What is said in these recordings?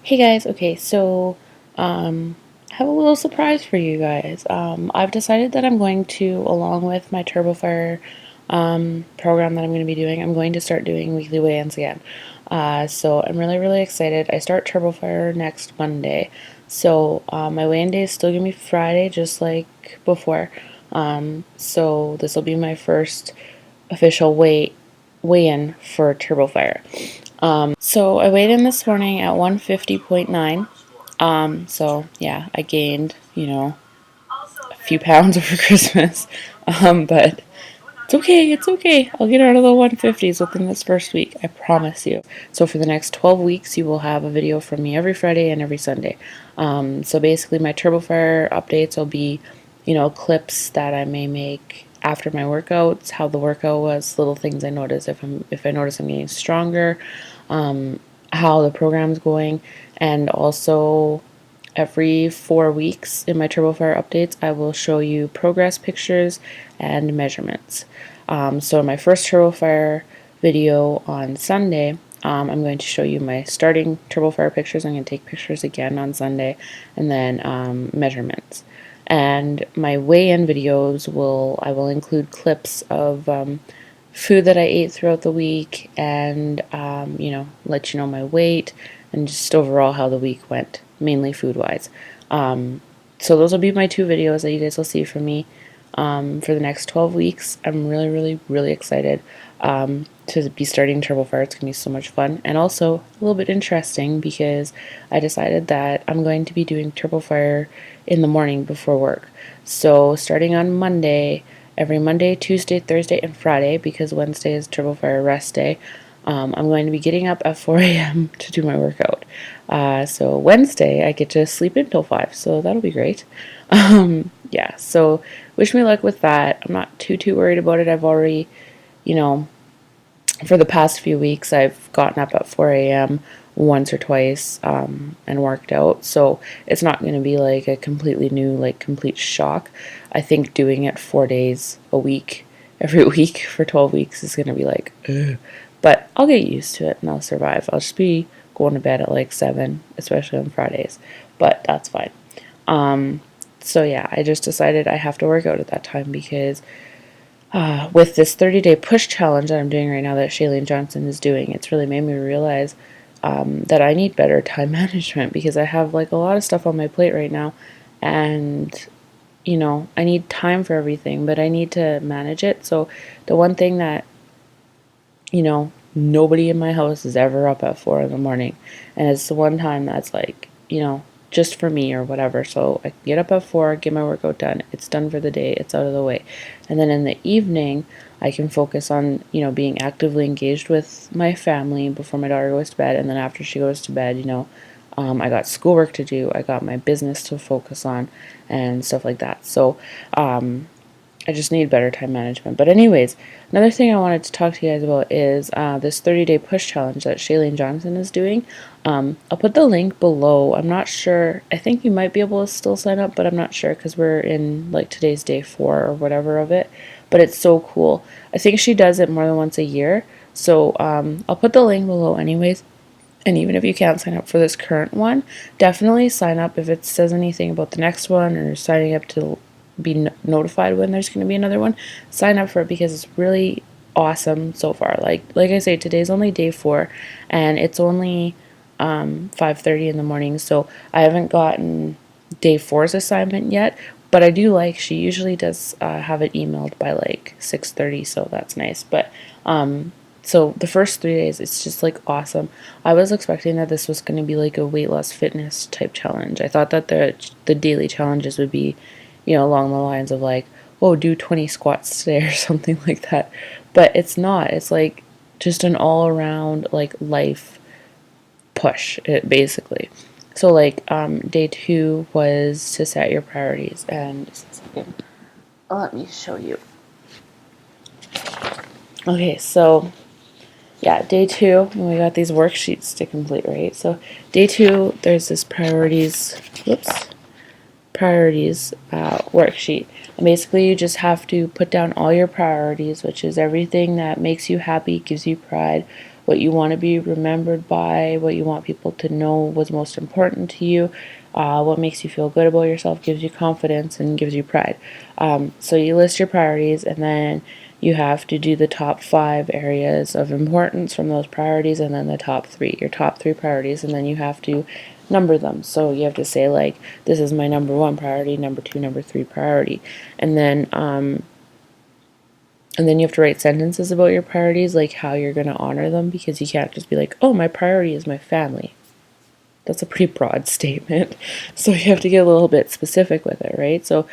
Hey guys, okay, so I have a little surprise for you guys. I've decided that I'm going to, along with my Turbofire program that I'm going to be doing, I'm going to start doing weekly weigh-ins again. So I'm really excited. I start Turbofire next Monday, so my weigh-in day is still going to be Friday, just like before. So this will be my first official weigh-in for Turbofire. So I weighed in this morning at 150.9. So yeah, I gained, a few pounds over Christmas. But it's okay. I'll get out of the 150s within this first week, I promise you. So for the next 12 weeks, you will have a video from me every Friday and every Sunday. So basically my Turbofire updates will be, clips that I may make after my workouts, how the workout was, little things I notice if I notice I'm getting stronger, how the program's going, and also every 4 weeks in my Turbofire updates, I will show you progress pictures and measurements. So in my first Turbofire video on Sunday, I'm going to show you my starting Turbofire pictures. I'm going to take pictures again on Sunday, and then measurements. And my weigh-in videos I will include clips of food that I ate throughout the week, and let you know my weight and just overall how the week went, mainly food wise. So those will be my two videos that you guys will see from me for the next 12 weeks. I'm really excited to be starting Turbofire. It's gonna be so much fun, and also a little bit interesting because I decided that I'm going to be doing Turbofire in the morning before work. So starting on Monday, every Monday, Tuesday, Thursday, and Friday, because Wednesday is Turbofire rest day, I'm going to be getting up at 4 a.m. to do my workout. So Wednesday, I get to sleep until 5, so that'll be great. Yeah, so wish me luck with that. I'm not too worried about it. I've already, for the past few weeks, I've gotten up at 4 a.m. once or twice and worked out. So it's not going to be like a completely new, complete shock. I think doing it 4 days a week, every week for 12 weeks is going to be like, ugh. But I'll get used to it and I'll survive. I'll just be going to bed at like 7, especially on Fridays. But that's fine. So yeah, I just decided I have to work out at that time because with this 30-day push challenge that I'm doing right now that Shailene Johnson is doing, it's really made me realize that I need better time management because I have like a lot of stuff on my plate right now, and I need time for everything, but I need to manage it. So the one thing that nobody in my house is ever up at 4 in the morning, and it's the one time that's like just for me or whatever. So I get up at 4, get my workout done. It's done for the day. It's out of the way. And then in the evening, I can focus on, being actively engaged with my family before my daughter goes to bed. And then after she goes to bed, I got schoolwork to do. I got my business to focus on and stuff like that. So, I just need better time management. But anyways, another thing I wanted to talk to you guys about is this 30-day push challenge that Shailene Johnson is doing. I'll put the link below. I'm not sure. I think you might be able to still sign up, but I'm not sure because we're in like today's day 4 or whatever of it. But it's so cool. I think she does it more than once a year. So I'll put the link below anyways. And even if you can't sign up for this current one, definitely sign up if it says anything about the next one or signing up to be notified when there's going to be another one. Sign up for it because it's really awesome so far. Like I say, today's only day 4 and it's only 5:30 in the morning, so I haven't gotten day 4's assignment yet, but I do like she usually does have it emailed by like 6:30, so that's nice. But so the first 3 days, it's just like awesome. I was expecting that this was going to be like a weight loss fitness type challenge. I thought that the daily challenges would be along the lines of like, oh, do 20 squats today or something like that. But it's not. It's like just an all around like life push, it basically. So like day 2 was to set your priorities, and just a second. Let me show you. Okay, so yeah, day 2, we got these worksheets to complete, right? So day 2, there's this priorities worksheet, and basically you just have to put down all your priorities, which is everything that makes you happy, gives you pride, what you want to be remembered by, what you want people to know was most important to you, what makes you feel good about yourself, gives you confidence, and gives you pride. So you list your priorities, and then you have to do the top 5 areas of importance from those priorities, and then the top 3, your top 3 priorities, and then you have to number them. So you have to say, like, this is my number 1 priority, number 2, number 3 priority, and then you have to write sentences about your priorities, like how you're going to honor them, because you can't just be like, oh, my priority is my family. That's a pretty broad statement. So you have to get a little bit specific with it, right? So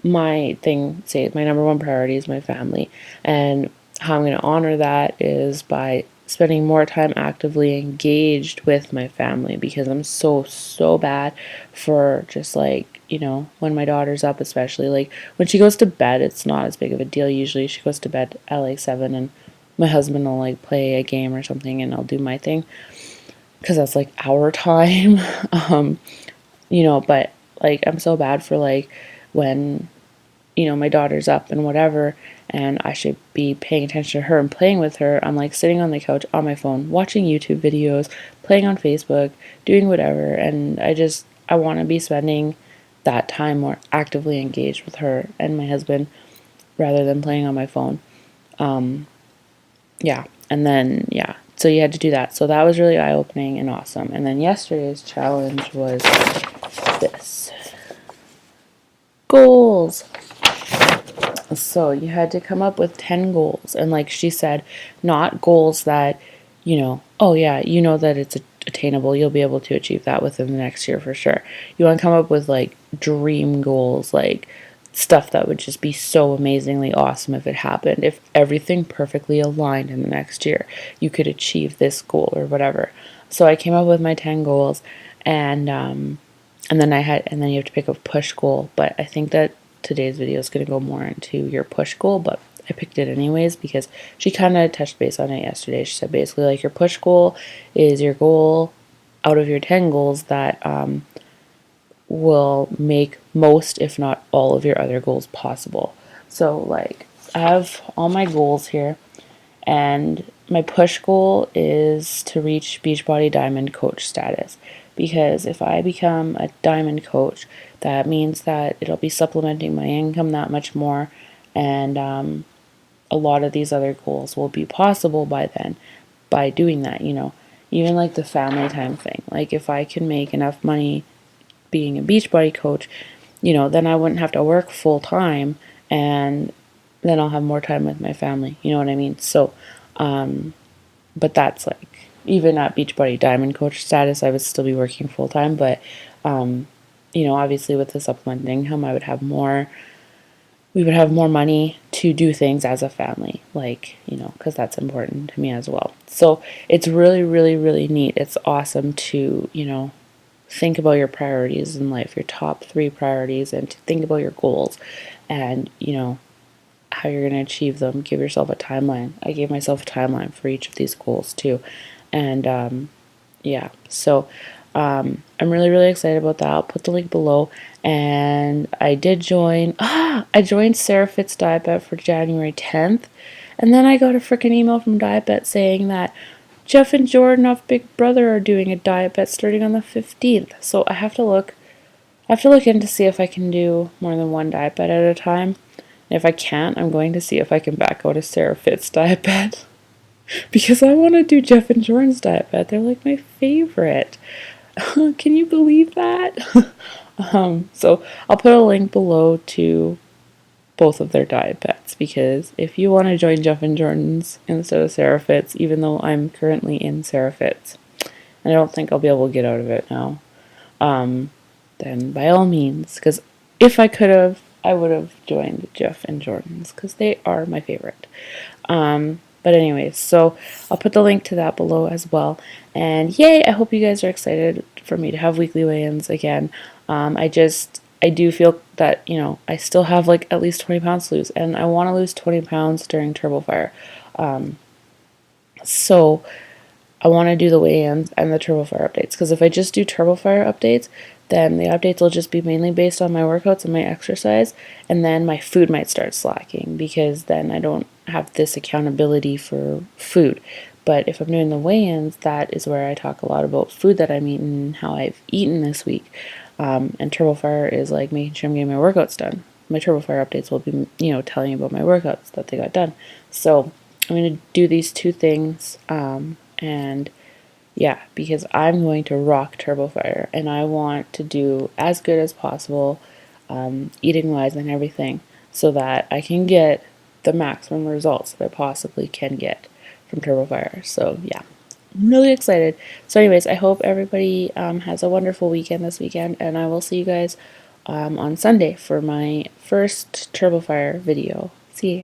my thing, say my number 1 priority is my family, and how I'm going to honor that is by spending more time actively engaged with my family, because I'm so bad for just, like, when my daughter's up, especially like when she goes to bed, it's not as big of a deal. Usually she goes to bed at like 7, and my husband will like play a game or something, and I'll do my thing because that's like our time. But like I'm so bad for like when my daughter's up and whatever, and I should be paying attention to her and playing with her. I'm like sitting on the couch on my phone, watching YouTube videos, playing on Facebook, doing whatever, and I want to be spending that time more actively engaged with her and my husband rather than playing on my phone. Yeah, and then so you had to do that. So that was really eye-opening and awesome. And then yesterday's challenge was this: goals. So you had to come up with 10 goals. And like she said, not goals that, oh yeah, that it's attainable. You'll be able to achieve that within the next year for sure. You want to come up with like dream goals, like stuff that would just be so amazingly awesome if it happened. If everything perfectly aligned in the next year, you could achieve this goal or whatever. So I came up with my 10 goals, and then you have to pick a push goal. But I think that today's video is going to go more into your push goal, but I picked it anyways because she kind of touched base on it yesterday. She said basically like your push goal is your goal out of your 10 goals that will make most, if not all, of your other goals possible. So like I have all my goals here, and my push goal is to reach Beachbody Diamond Coach status, because if I become a Diamond Coach, that means that it'll be supplementing my income that much more, and a lot of these other goals will be possible by then by doing that, even like the family time thing. Like if I can make enough money being a Beachbody coach, then I wouldn't have to work full time, and then I'll have more time with my family. You know what I mean? So, but that's like, even at Beachbody Diamond Coach status, I would still be working full time. But, obviously with the supplemented income, we would have more money to do things as a family, like, because that's important to me as well. So it's really, really, really neat. It's awesome to, think about your priorities in life, your top 3 priorities, and to think about your goals and, how you're going to achieve them. Give yourself a timeline. I gave myself a timeline for each of these goals too. And so I'm really, really excited about that. I'll put the link below. And I joined Sarah Fitz Dietbet for January 10th. And then I got a freaking email from Dietbet saying that Jeff and Jordan of Big Brother are doing a diet bet starting on the 15th. So I have to look in to see if I can do more than one diet bet at a time. And if I can't, I'm going to see if I can back out a Sarah Fitz diet bet. Because I want to do Jeff and Jordan's diet bet. They're like my favorite. Can you believe that? So I'll put a link below to both of their diet bets, because if you want to join Jeff and Jordan's instead of Sarah Fitz, even though I'm currently in Sarah Fitz, and I don't think I'll be able to get out of it now, then by all means, because if I could have, I would have joined Jeff and Jordan's, because they are my favorite. But anyways, so I'll put the link to that below as well. And yay, I hope you guys are excited for me to have weekly weigh-ins again. I do feel that, I still have like at least 20 pounds to lose, and I want to lose 20 pounds during Turbofire. So I want to do the weigh-ins and the Turbofire updates, because if I just do Turbofire updates, then the updates will just be mainly based on my workouts and my exercise, and then my food might start slacking, because then I don't have this accountability for food. But if I'm doing the weigh-ins, that is where I talk a lot about food that I'm eating and how I've eaten this week. And Turbofire is like making sure I'm getting my workouts done. My Turbofire updates will be, telling you about my workouts that they got done. So I'm going to do these two things, and yeah, because I'm going to rock Turbofire and I want to do as good as possible, eating wise and everything, so that I can get the maximum results that I possibly can get from Turbofire. So yeah, I'm really excited. So anyways, I hope everybody has a wonderful weekend this weekend, and I will see you guys on Sunday for my first Turbofire video. See you.